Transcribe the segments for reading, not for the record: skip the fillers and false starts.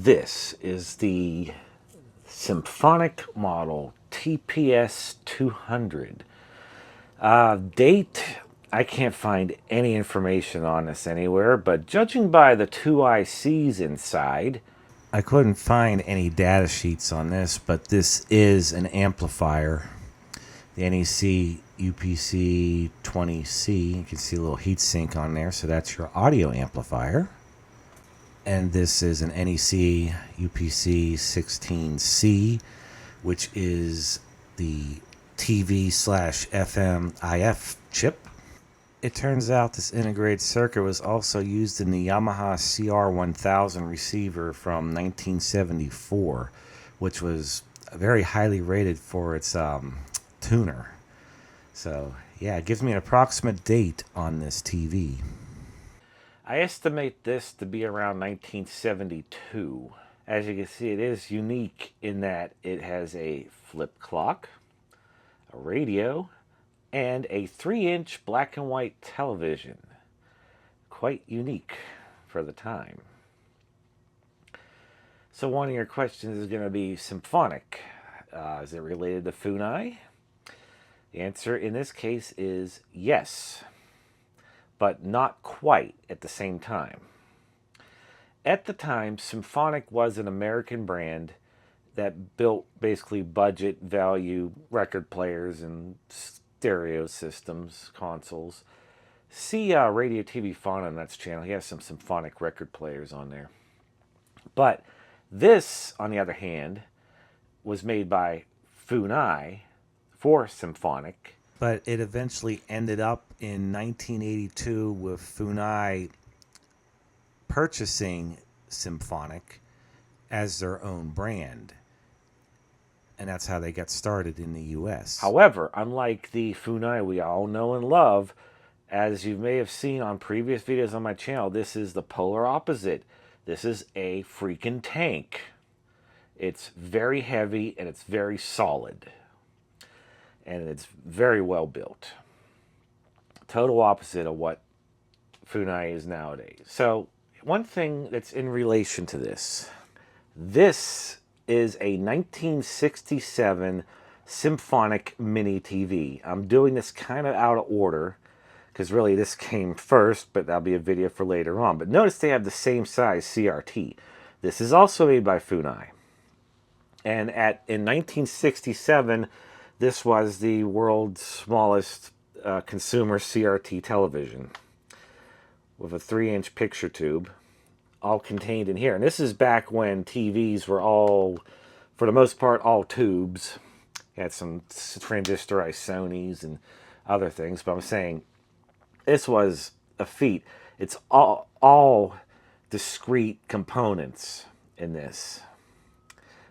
This is the Symphonic model TPS-200. Date, I can't find any information on this anywhere, but judging by the two ICs inside, I couldn't find any data sheets on this, but this is an amplifier. The NEC UPC 20C, you can see a little heatsink on there, so that's your audio amplifier. And this is an NEC UPC 16C, which is the TV/FM IF chip. It turns out this integrated circuit was also used in the Yamaha CR1000 receiver from 1974, which was very highly rated for its tuner. So yeah, it gives me an approximate date on this TV. I estimate this to be around 1972. As you can see, it is unique in that it has a flip clock, a radio, and a 3-inch black and white television. Quite unique for the time. So one of your questions is going to be Symphonic. Is it related to Funai? The answer in this case is yes, but not quite at the same time. At the time, Symphonic was an American brand that built basically budget value record players and stereo systems, consoles. See Radio TV Fauna on that channel. He has some Symphonic record players on there. But this, on the other hand, was made by Funai for Symphonic. But it eventually ended up in 1982 with Funai purchasing Symphonic as their own brand. And that's how they got started in the US. However, unlike the Funai we all know and love, as you may have seen on previous videos on my channel, this is the polar opposite. This is a freaking tank. It's very heavy and it's very solid. And it's very well built. Total opposite of what Funai is nowadays. So one thing that's in relation to this is a 1967 Symphonic Mini TV. I'm doing this kind of out of order because really this came first, but that'll be a video for later on. But notice they have the same size CRT. This is also made by Funai. And in 1967, this was the world's smallest consumer CRT television with a 3-inch picture tube, all contained in here. And this is back when TVs were all, for the most part, all tubes. You had some transistorized Sonys and other things, but I'm saying this was a feat. It's all discrete components in this.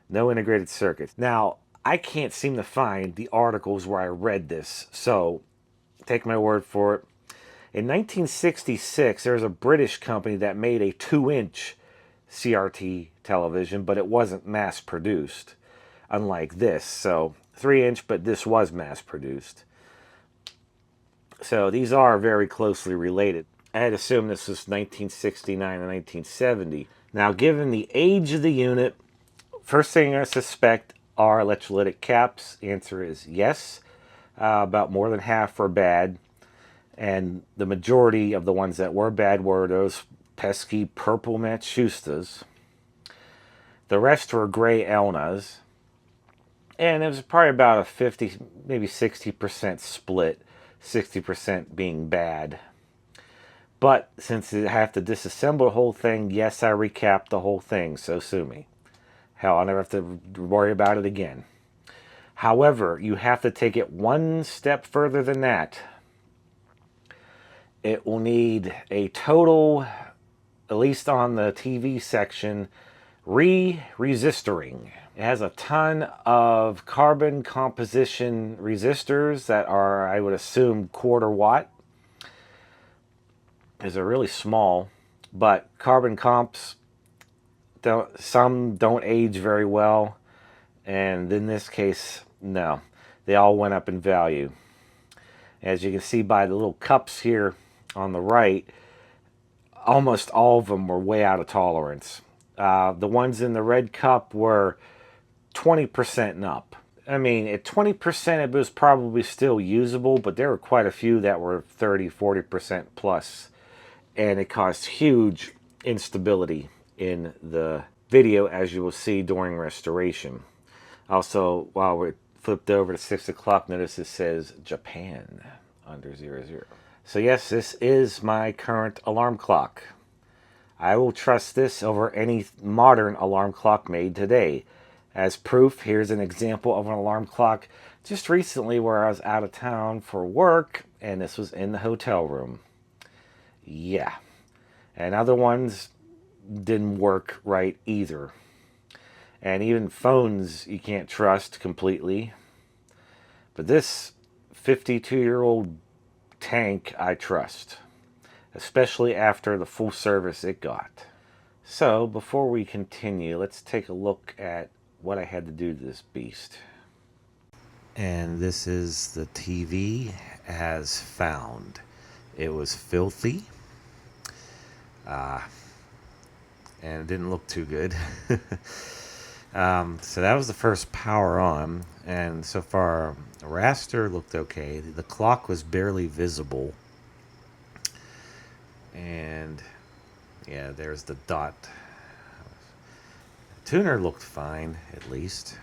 No integrated circuits. Now, I can't seem to find the articles where I read this, so take my word for it. In 1966, there was a British company that made a 2-inch CRT television, but it wasn't mass-produced, unlike this. So 3-inch, but this was mass-produced. So these are very closely related. I had assumed this was 1969 and 1970. Now, given the age of the unit, first thing I suspect are electrolytic caps. The answer is yes. About more than half were bad. And the majority of the ones that were bad were those pesky purple Matsustas. The rest were gray Elnas. And it was probably about a 50, maybe 60% split. 60% being bad. But since I have to disassemble the whole thing, yes, I recapped the whole thing, so sue me. Hell, I'll never have to worry about it again. However, you have to take it one step further than that. It will need a total, at least on the TV section, resistoring. It has a ton of carbon composition resistors that are, I would assume, 1/4 watt. These are really small, but carbon comps, some don't age very well, and in this case, no. They all went up in value. As you can see by the little cups here on the right, almost all of them were way out of tolerance. The ones in the red cup were 20% and up. I mean, at 20% it was probably still usable, but there were quite a few that were 30, 40% plus. And it caused huge instability in the video, as you will see during restoration. Also, while we're flipped over to 6 o'clock, notice it says Japan under 00. So yes, this is my current alarm clock. I will trust this over any modern alarm clock made today. As proof, here's an example of an alarm clock just recently where I was out of town for work, and this was in the hotel room. Yeah. And other ones didn't work right either. And even phones you can't trust completely. But this 52-year-old tank I trust, especially after the full service it got. So before we continue, let's take a look at what I had to do to this beast. And this is the TV as found. It was filthy. And it didn't look too good. So that was the first power on, and so far the raster looked okay. The clock was barely visible, and yeah, there's the dot. The tuner looked fine, at least.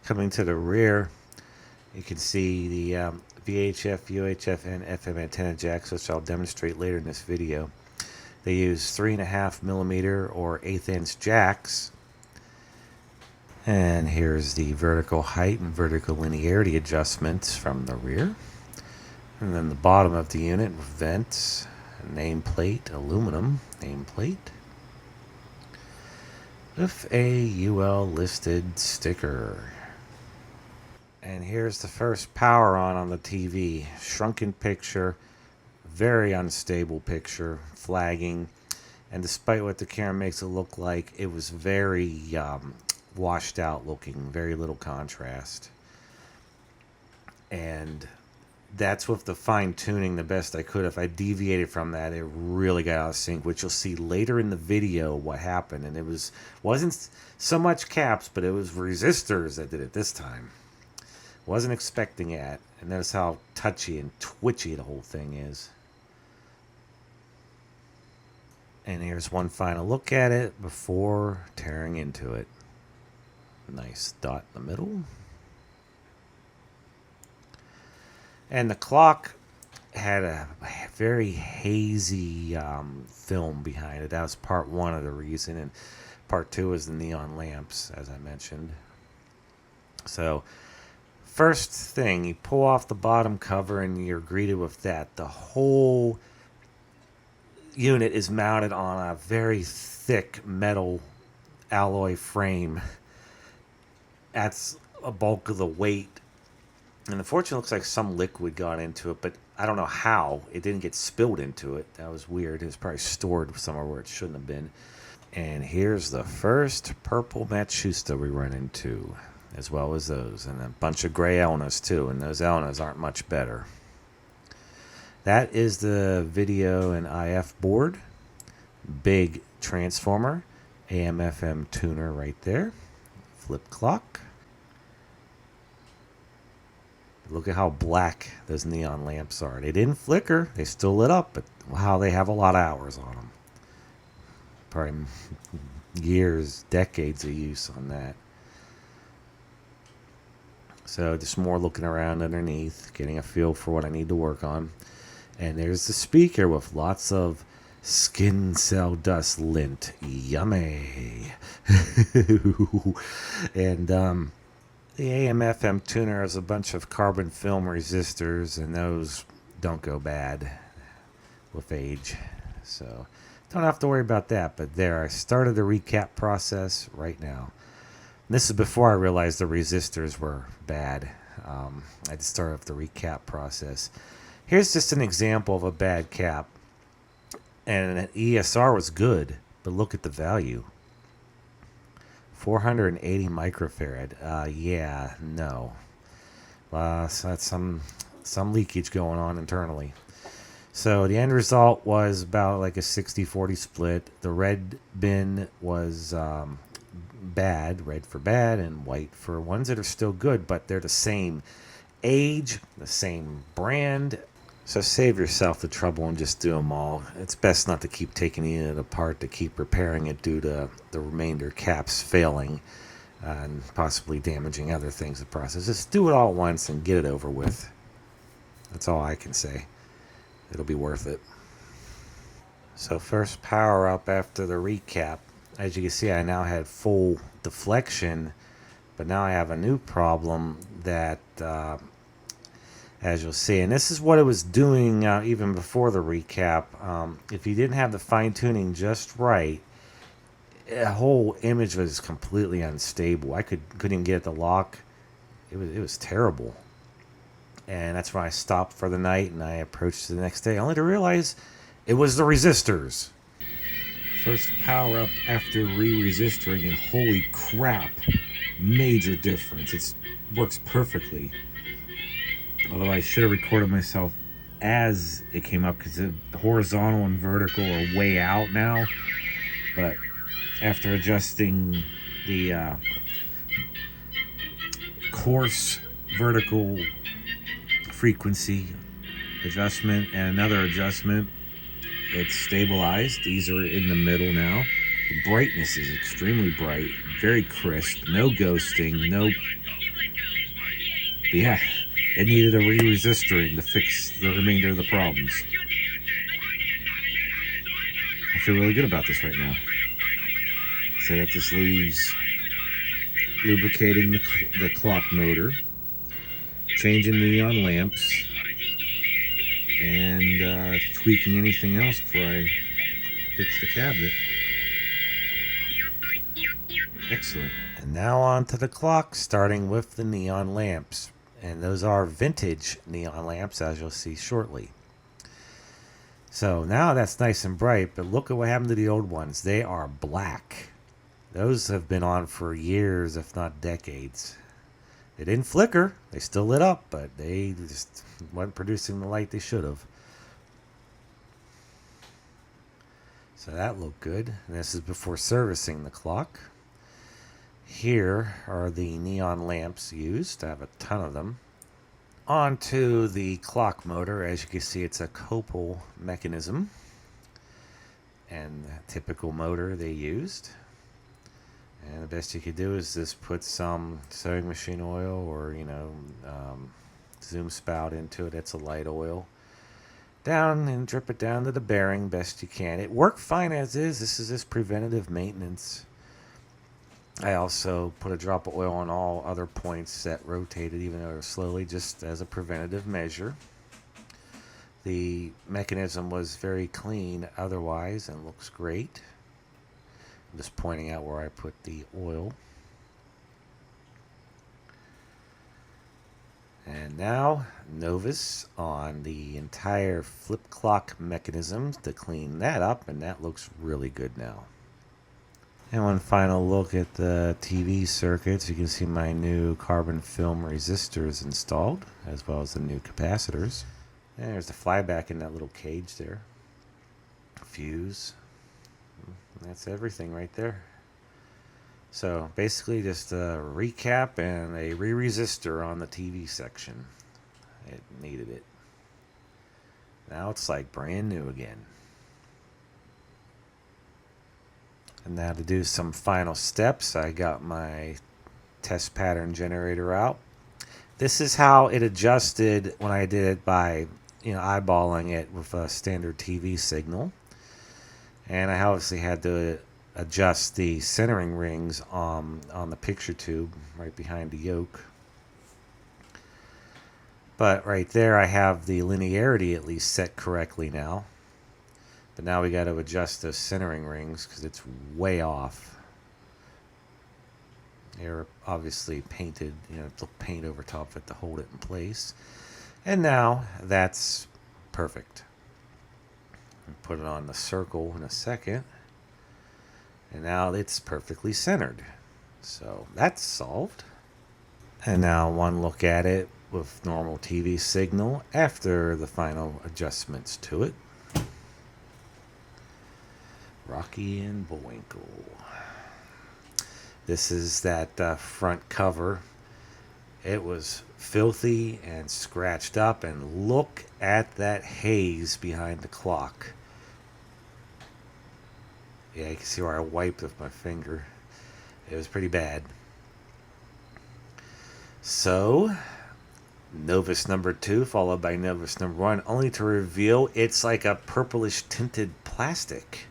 Coming to the rear, you can see the VHF, UHF, and FM antenna jacks, which I'll demonstrate later in this video. They use 3.5mm or 1/8 inch jacks. And here's the vertical height and vertical linearity adjustments from the rear. And then the bottom of the unit, vents, nameplate, aluminum nameplate, with a UL listed sticker. And here's the first power on the TV. Shrunken picture, very unstable picture, flagging. And despite what the camera makes it look like, it was very washed out looking, very little contrast. And that's with the fine tuning the best I could. If I deviated from that, it really got out of sync, which you'll see later in the video what happened. And it wasn't so much caps, but it was resistors that did it this time. Wasn't expecting that. And notice how touchy and twitchy the whole thing is. And here's one final look at it before tearing into it. Nice dot in the middle. And the clock had a very hazy film behind it. That was part one of the reason. And part two is the neon lamps, as I mentioned. So first thing, you pull off the bottom cover and you're greeted with that. The whole unit is mounted on a very thick metal alloy frame. That's a bulk of the weight. And unfortunately, it looks like some liquid got into it, but I don't know how. It didn't get spilled into it. That was weird. It was probably stored somewhere where it shouldn't have been. And here's the first purple Matsushita we run into, as well as those, and a bunch of gray Elnas too, and those Elnas aren't much better. That is the video and IF board, big transformer, AM FM tuner right there, flip clock. Look at how black those neon lamps are. They didn't flicker, they still lit up, but wow, they have a lot of hours on them. Probably years, decades of use on that. So just more looking around underneath, getting a feel for what I need to work on. And there's the speaker with lots of skin cell dust lint. Yummy. And the AM FM tuner has a bunch of carbon film resistors, and those don't go bad with age. So don't have to worry about that. But there, I started the recap process right now. This is before I realized the resistors were bad. I had to start off the recap process. Here's just an example of a bad cap. And an ESR was good, but look at the value. 480 microfarad. Yeah, no. So that's some leakage going on internally. So the end result was about like a 60-40 split. The red bin was bad, red for bad, and white for ones that are still good, but they're the same age, the same brand. So save yourself the trouble and just do them all. It's best not to keep taking it apart to keep repairing it due to the remainder caps failing and possibly damaging other things in the process. Just do it all at once and get it over with. That's all I can say. It'll be worth it. So first power up after the recap. As you can see, I now had full deflection, but now I have a new problem that, as you'll see, and this is what it was doing even before the recap. If you didn't have the fine tuning just right, the whole image was completely unstable. I couldn't even get it to lock. It was terrible. And that's when I stopped for the night and I approached the next day, only to realize it was the resistors. First power up after re-resisting, and holy crap, major difference. It works perfectly. Although I should have recorded myself as it came up, because the horizontal and vertical are way out now. But after adjusting the coarse vertical frequency adjustment and another adjustment, it's stabilized. These are in the middle now. The brightness is extremely bright, very crisp, no ghosting, no... But yeah, it needed a re-resisting to fix the remainder of the problems. I feel really good about this right now. So that this leaves lubricating the clock motor, changing neon lamps, and tweaking anything else before I fix the cabinet. Excellent. And now on to the clock, starting with the neon lamps. And those are vintage neon lamps, as you'll see shortly. So now that's nice and bright, but look at what happened to the old ones. They are black. Those have been on for years, if not decades. They didn't flicker. They still lit up, but they just weren't producing the light they should have. So that looked good. And this is before servicing the clock. Here are the neon lamps used. I have a ton of them. Onto the clock motor. As you can see, it's a copal mechanism. And the typical motor they used. And the best you could do is just put some sewing machine oil or, zoom spout into it. It's a light oil. Down and drip it down to the bearing best you can. It worked fine as is. This is just preventative maintenance. I also put a drop of oil on all other points that rotated, even though they're slowly, just as a preventative measure. The mechanism was very clean otherwise and looks great. I'm just pointing out where I put the oil. And now Novus on the entire flip clock mechanism to clean that up, and that looks really good now. And one final look at the TV circuits. You can see my new carbon film resistors installed, as well as the new capacitors. And there's the flyback in that little cage there. Fuse. That's everything right there. So basically just a recap and a re-resistor on the TV section. It needed it. Now it's like brand new again. And now to do some final steps, I got my test pattern generator out. This is how it adjusted when I did it by eyeballing it with a standard TV signal. And I obviously had to adjust the centering rings on the picture tube right behind the yoke. But right there I have the linearity at least set correctly now. But now we got to adjust those centering rings because it's way off. They're obviously painted, paint over top of it to hold it in place. And now that's perfect. I'll put it on the circle in a second. And now it's perfectly centered. So that's solved. And now one look at it with normal TV signal after the final adjustments to it. Rocky and Bullwinkle. This is that front cover. It was filthy and scratched up, and look at that haze behind the clock. Yeah, you can see where I wiped with my finger. It was pretty bad. So, Novus number 2 followed by Novus number 1, only to reveal it's like a purplish tinted plastic.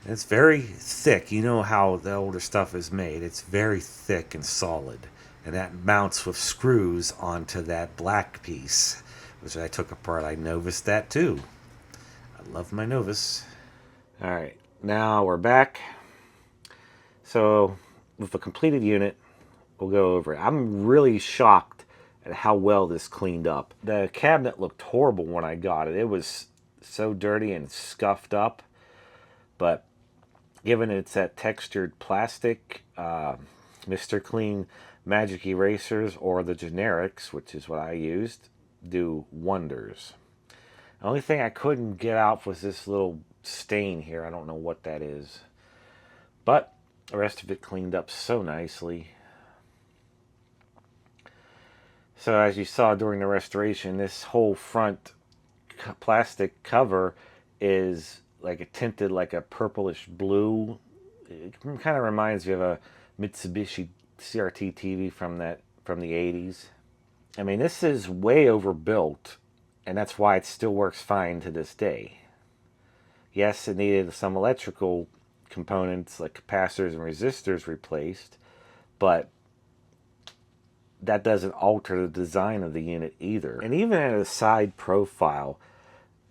It's very thick. You know how the older stuff is made. It's very thick and solid. And that mounts with screws onto that black piece, which I took apart. I Novused that too. I love my Novus. Alright, now we're back. So, with a completed unit, we'll go over it. I'm really shocked at how well this cleaned up. The cabinet looked horrible when I got it. It was so dirty and scuffed up. But given it's that textured plastic, Mr. Clean Magic Erasers or the generics, which is what I used, do wonders. The only thing I couldn't get out was this little stain here. I don't know what that is. But the rest of it cleaned up so nicely. So as you saw during the restoration, this whole front plastic cover is like a tinted like a purplish blue. It kind of reminds you of a Mitsubishi CRT TV from the 80s. I mean, this is way overbuilt, and that's why it still works fine to this day. Yes, it needed some electrical components like capacitors and resistors replaced, but that doesn't alter the design of the unit either. And even at a side profile,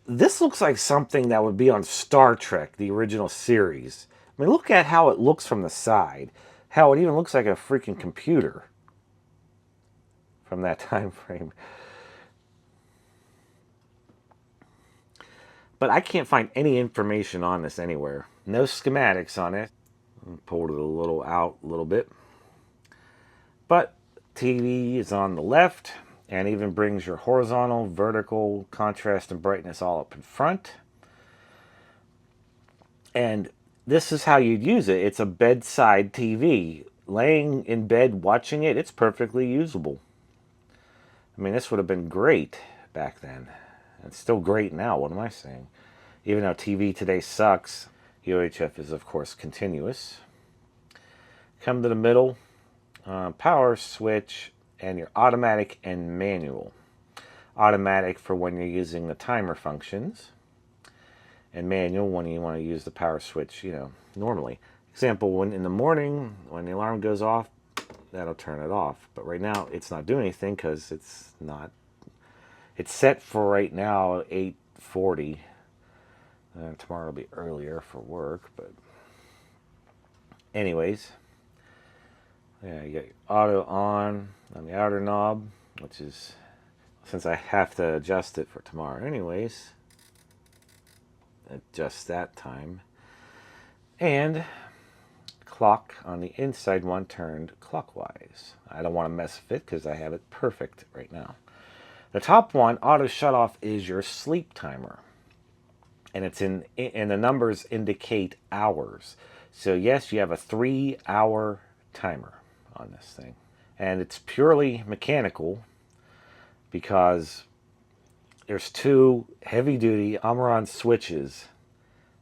this looks like something that would be on Star Trek, the original series. I mean, look at how it looks from the side. How it even looks like a freaking computer from that time frame. But I can't find any information on this anywhere. No schematics on it. Pulled it a little bit. But TV is on the left, and even brings your horizontal, vertical, contrast, and brightness all up in front. And this is how you'd use it. It's a bedside TV. Laying in bed watching it, it's perfectly usable. I mean, this would have been great back then. It's still great now, what am I saying? Even though TV today sucks, UHF is, of course, continuous. Come to the middle, power switch, and your automatic and manual. Automatic for when you're using the timer functions, and manual when you want to use the power switch, normally. Example, when in the morning, when the alarm goes off, that'll turn it off. But right now, it's not doing anything because it's set for right now 8:40. Tomorrow will be earlier for work, but anyways. Yeah, you got your auto on the outer knob, which is, since I have to adjust it for tomorrow anyways, adjust that time. And clock on the inside one turned clockwise. I don't want to mess with it because I have it perfect right now. The top one, auto shut off, is your sleep timer. And it's and the numbers indicate hours. So yes, you have a 3-hour timer on this thing. And it's purely mechanical because there's 2 heavy-duty Omron switches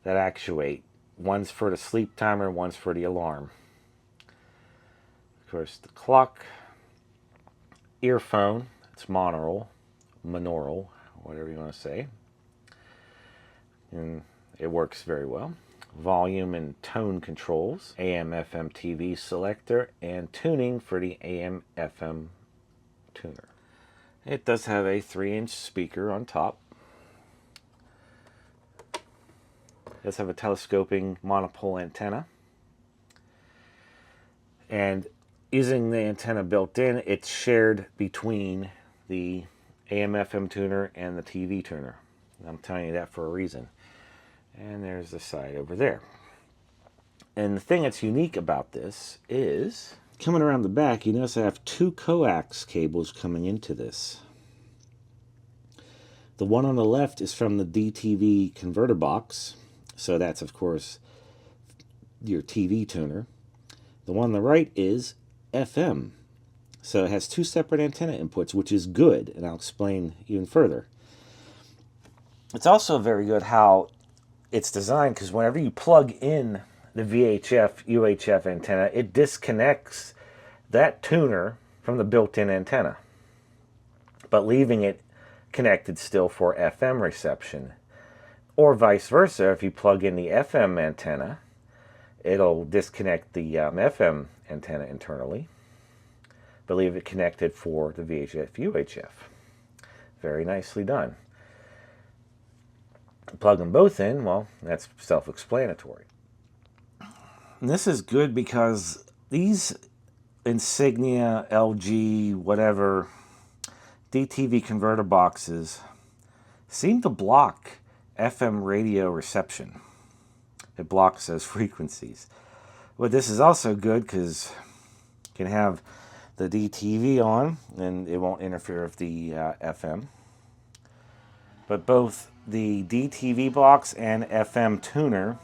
that actuate. One's for the sleep timer, one's for the alarm. Of course, the clock, earphone, it's monaural, whatever you want to say. And it works very well. Volume and tone controls, AM, FM, TV selector, and tuning for the AM, FM tuner. It does have a 3-inch speaker on top. It does have a telescoping monopole antenna. And using the antenna built in, it's shared between the AM, FM tuner and the TV tuner. I'm telling you that for a reason. And there's the side over there. And the thing that's unique about this is, Coming around the back, you notice I have two coax cables coming into this. The one on the left is from the DTV converter box, so that's of course your TV tuner. The one on the right is FM, so it has two separate antenna inputs, which is good, and I'll explain even further. It's also very good how it's designed, because whenever you plug in the VHF, UHF antenna, it disconnects that tuner from the built-in antenna, but leaving it connected still for FM reception. Or vice versa, if you plug in the FM antenna, it'll disconnect the FM antenna internally, but leave it connected for the VHF, UHF. Very nicely done. Plug them both in, well, that's self-explanatory. And this is good because these Insignia, LG, whatever, DTV converter boxes seem to block FM radio reception. It blocks those frequencies. But this is also good because you can have the DTV on and it won't interfere with the FM. But both the DTV box and FM tuner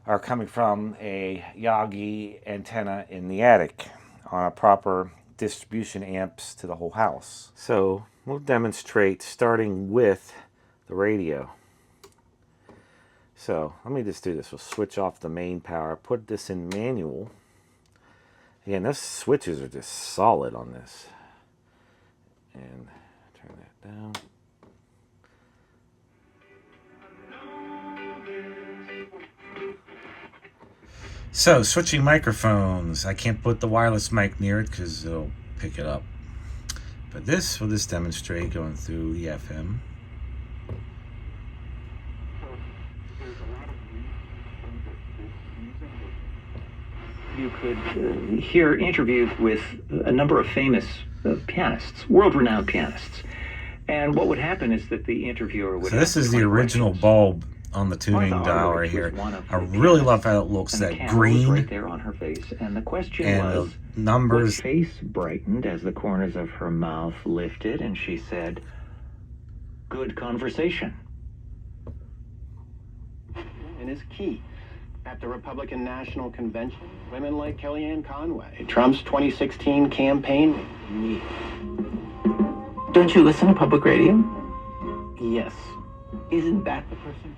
are coming from a Yagi antenna in the attic on a proper distribution amps to the whole house. So we'll demonstrate starting with the radio. So let me just do this. We'll switch off the main power, put this in manual. Again, those switches are just solid on this. And turn that down. So, switching microphones. I can't put the wireless mic near it because it'll pick it up. But this, we'll just demonstrate going through the FM. You could hear interviews with a number of famous pianists, world-renowned pianists. And what would happen is that the interviewer would... So this is the original bulb on the tuning dial right here. I really love how it looks, that green right there on her face. And the question was, the numbers. Her face brightened as the corners of her mouth lifted, and she said, "Good conversation." And is key. At the Republican National Convention, women like Kellyanne Conway, Trump's 2016 campaign. Don't you listen to public radio? Yes. Isn't that the person?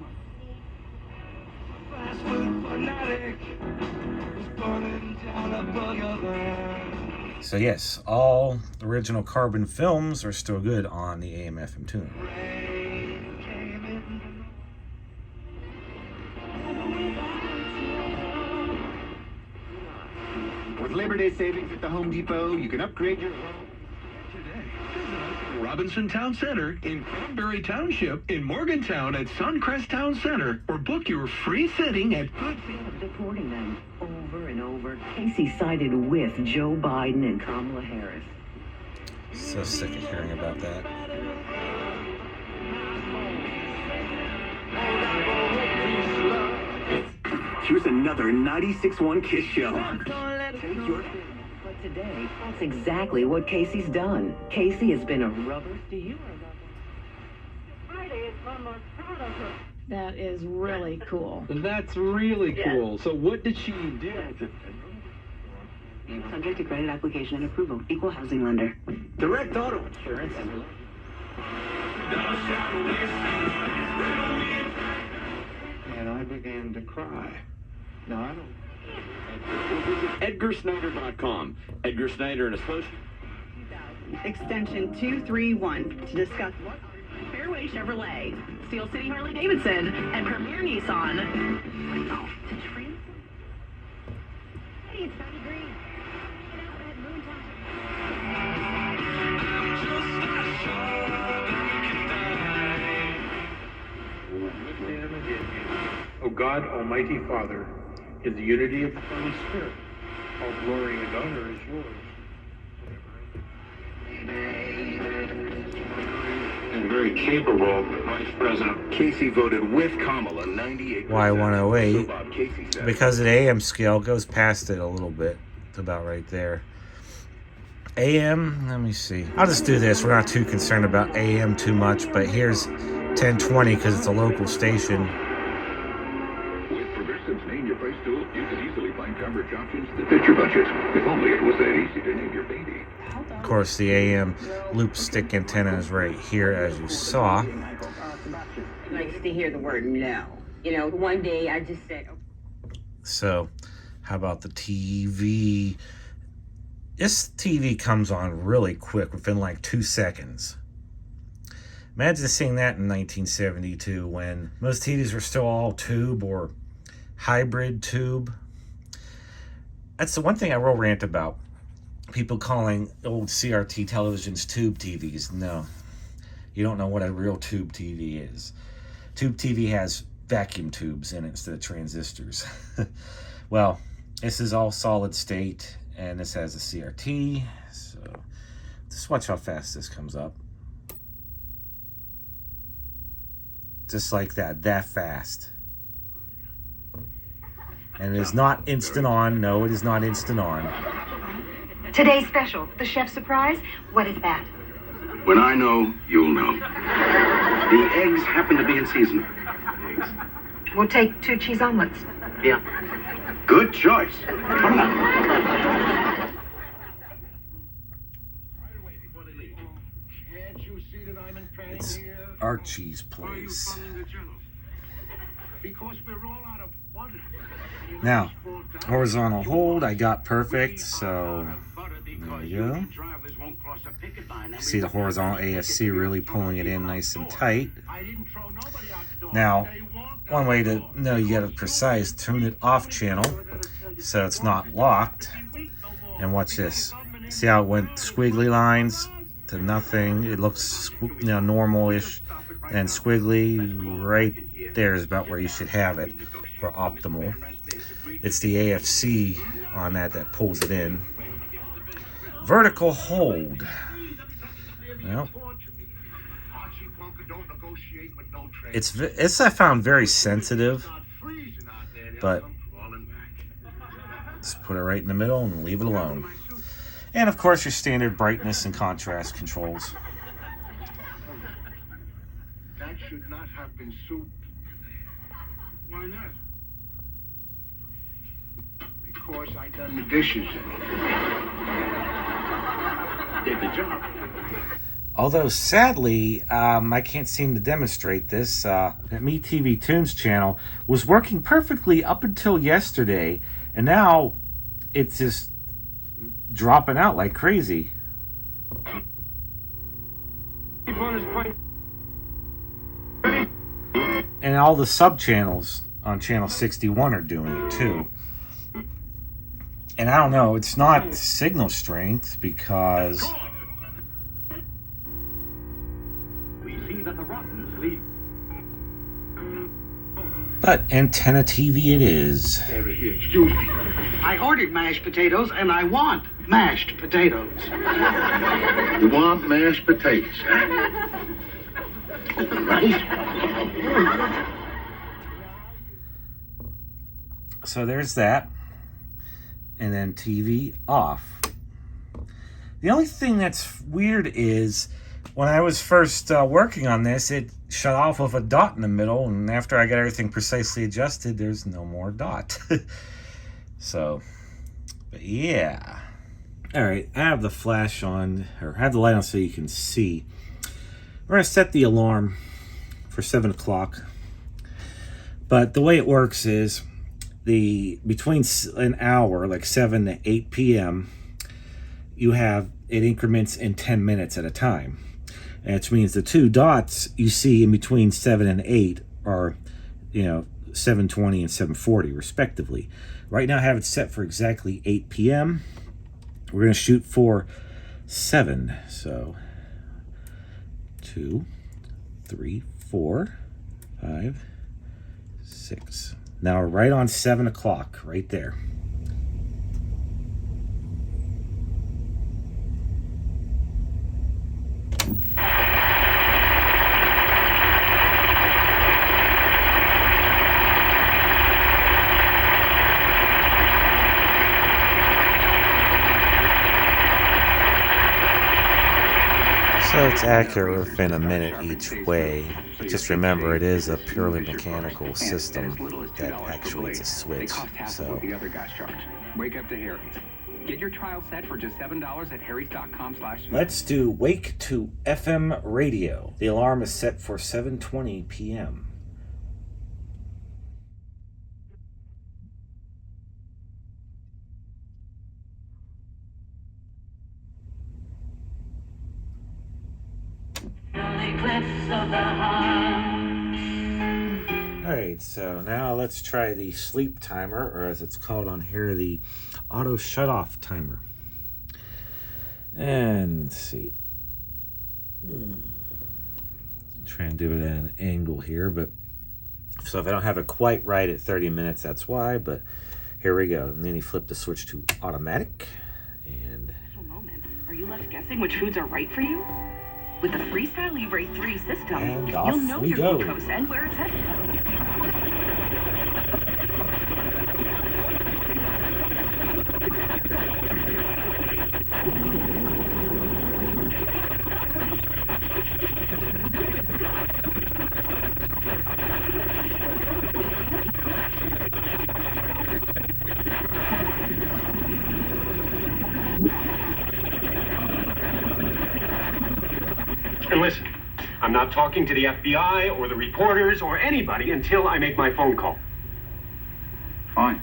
So yes, all original carbon films are still good on the AM/FM tuner. With Labor Day savings at the Home Depot, you can upgrade your home today. Robinson Town Center in Cranberry Township, in Morgantown at Suncrest Town Center, or book your free sitting at Good. Deporting them over and over. Casey sided with Joe Biden and Kamala Harris. So sick of hearing about that. Here's another 96.1 Kiss show. But today, that's exactly what Casey's done. Casey has been a rubber. Do you Friday is my most proud of her. That is really cool. That's really cool. So what did she do? Subject to credit application and approval. Equal housing lender. Direct auto insurance. And I began to cry. Now, I don't... EdgarSnyder.com. Edgar Snyder and Associates. Extension 231 to discuss what Fairway Chevrolet, Steel City Harley Davidson, and Premier Nissan. Hey, it's 90 degrees. Get out that moon O God, Almighty Father, in the unity of the Holy Spirit, all glory and honor is yours. And very capable Vice President Casey voted with Kamala 98%. Y108, So Bob Casey said, because the AM scale goes past it a little bit. It's about right there. AM, let me see. I'll just do this. We're not too concerned about AM too much, but here's 1020 because it's a local station. With Progressive's Name Your Price tool, you can easily find coverage options that fit your budget. If only it was that easy to name your baby. Of course, the AM loop stick antenna is right here, as you saw. Likes to hear the word no. You know, one day I just said, So, how about the TV? This TV comes on really quick, within like 2 seconds. Imagine seeing that in 1972 when most TVs were still all tube or hybrid tube. That's the one thing I will rant about. People calling old CRT televisions tube TVs. No, you don't know what a real tube TV is. Tube TV has vacuum tubes in it instead of transistors. Well, this is all solid state, and this has a CRT. So just watch how fast this comes up. Just like that fast. And it is not instant on. No, it is not instant on. Today's special, the chef's surprise. What is that? When I know, you'll know. The eggs happen to be in season. Eggs? We'll take 2 cheese omelets. Yeah. Good choice. Come on. It's Archie's place. Because we're all out of water. Now, horizontal hold, I got perfect, so there we go. See the horizontal AFC really pulling it in nice and tight. Now, one way to know you got it precise, turn it off channel so it's not locked. And watch this. See how it went squiggly lines to nothing? It looks, normal-ish, and squiggly right there is about where you should have it for optimal. It's the AFC on that pulls it in. Vertical hold. Well, it's I found very sensitive, but just put it right in the middle and leave it alone. And of course your standard brightness and contrast controls. That should not have been soup. Why not? Because I done the dishes. Did the job. Although sadly, I can't seem to demonstrate this. That MeTV Tunes channel was working perfectly up until yesterday, and now it's just dropping out like crazy. And all the sub channels on channel 61 are doing it too. And I don't know, it's not signal strength because but antenna TV it is. Excuse me. I ordered mashed potatoes and I want mashed potatoes. You want mashed potatoes, huh? Right. So there's that. And then TV off. The only thing that's weird is when I was first working on this, it shut off with a dot in the middle, and after I got everything precisely adjusted, there's no more dot. So, but yeah. All right, I have the flash on, or have the light on so you can see. We're gonna set the alarm for 7 o'clock. But the way it works is between an hour, like 7 to 8 p.m., you have it increments in 10 minutes at a time. Which means the 2 dots you see in between 7 and 8 are, 7:20 and 7:40 respectively. Right now I have it set for exactly 8 p.m. We're going to shoot for 7. So 2, 3, 4, 5, 6. Now we're right on 7 o'clock, right there. So it's accurate within a minute each way, but just remember it is a purely mechanical system that actuates a switch. So the other guys charge. Wake up to Harry's. Get your trial set for just $7 at harrys.com/. Let's do Wake to FM radio. The alarm is set for 7:20 p.m. Alright, so now let's try the sleep timer, or as it's called on here, the auto shut-off timer. And let's see. Try and do it at an angle here, but so if I don't have it quite right at 30 minutes, that's why, but here we go. And then you flip the switch to automatic, and Moments. Are you left guessing which foods are right for you? With the Freestyle Libre 3 system, and you'll off know we your go. glucose and where it's headed. And listen, I'm not talking to the FBI or the reporters or anybody until I make my phone call. Fine.